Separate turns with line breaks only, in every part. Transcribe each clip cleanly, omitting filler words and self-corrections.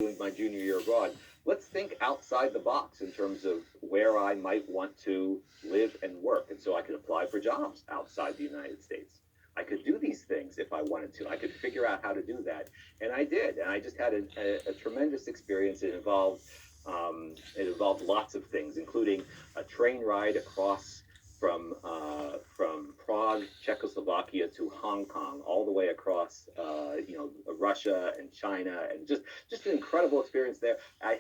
doing my junior year abroad, let's think outside the box in terms of where I might want to live and work. And so I could apply for jobs outside the United States. I could do these things if I wanted to. I could figure out how to do that. And I did. And I just had a tremendous experience. It involved lots of things, including a train ride across from Prague, Czechoslovakia to Hong Kong, all the way across, Russia and China, and just an incredible experience there. I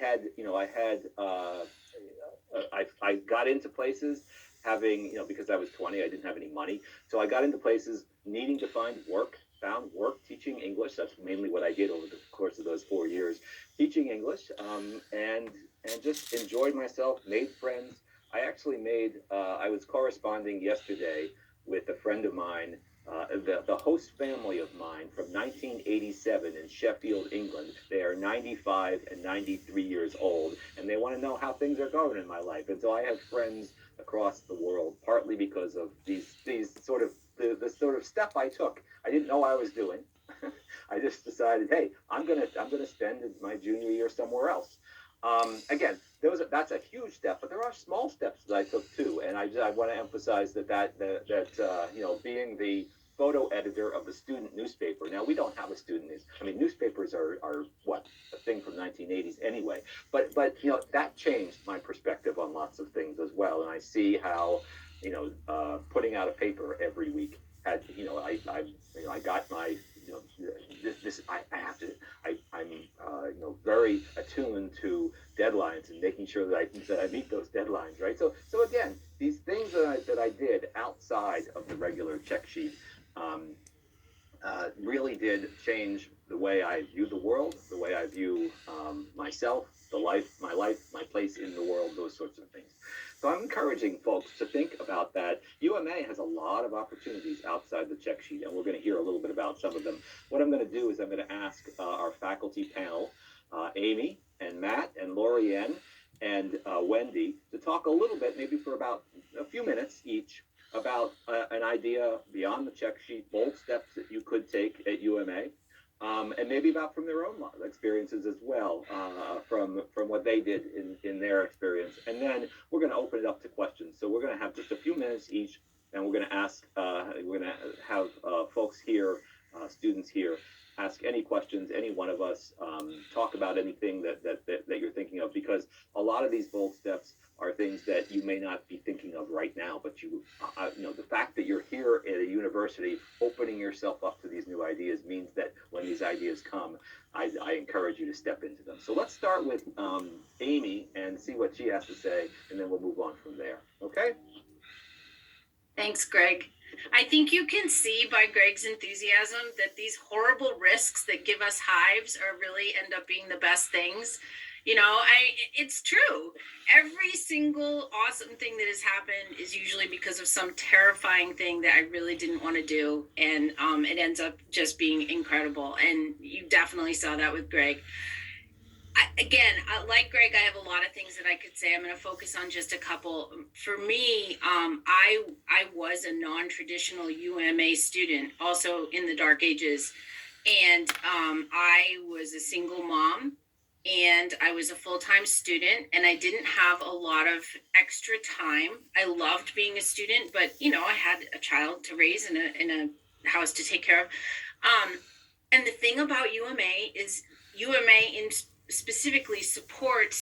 got into places having, because I was 20, I didn't have any money, so I got into places needing to find work. Found work teaching English. That's mainly what I did over the course of those 4 years, teaching English, and just enjoyed myself. Made friends. I actually made. I was corresponding yesterday with a friend of mine, the host family of mine from 1987 in Sheffield, England. They are 95 and 93 years old, and they want to know how things are going in my life. And so I have friends across the world, partly because of these sort of the sort of step I took. I didn't know I was doing. I just decided, hey, I'm gonna spend my junior year somewhere else. Again, that's a huge step, but there are small steps that I took too, and I want to emphasize that being the photo editor of the student newspaper. Now we don't have a student news. I mean, newspapers are what, a thing from 1980s anyway. But that changed my perspective on lots of things as well, and I see how putting out a paper every week had I got my this I have to I'm very attuned to deadlines and making sure that I meet those deadlines, right? So again, these things that I did outside of the regular check sheet um, really did change the way I view the world, the way I view myself, my life, my place in the world, those sorts of things. So I'm encouraging folks to think about that. UMA has a lot of opportunities outside the check sheet, and we're going to hear a little bit about some of them. What I'm going to do is I'm going to ask our faculty panel, Amy and Matt and Lorianne and Wendy, to talk a little bit, maybe for about a few minutes each, about an idea beyond the check sheet, bold steps that you could take at UMA, and maybe about from their own experiences as well, from what they did in their experience. And then we're going to open it up to questions. So we're going to have just a few minutes each, and we're going to have folks here, students here, ask any questions, any one of us, talk about anything that you're thinking of, because a lot of these bold steps are things that you may not be thinking of right now, but the fact that you're here at a university opening yourself up to these new ideas means that when these ideas come, I encourage you to step into them. So let's start with Amy and see what she has to say, and then we'll move on from there. Okay?
Thanks, Greg. I think you can see by Greg's enthusiasm that these horrible risks that give us hives are really end up being the best things. It's true. Every single awesome thing that has happened is usually because of some terrifying thing that I really didn't want to do. And it ends up just being incredible. And you definitely saw that with Greg. Like Greg, I have a lot of things that I could say. I'm going to focus on just a couple. For me, I was a non-traditional UMA student, also in the dark ages, and I was a single mom, and I was a full-time student, and I didn't have a lot of extra time. I loved being a student, but I had a child to raise and a house to take care of. And the thing about UMA is UMA in specifically supports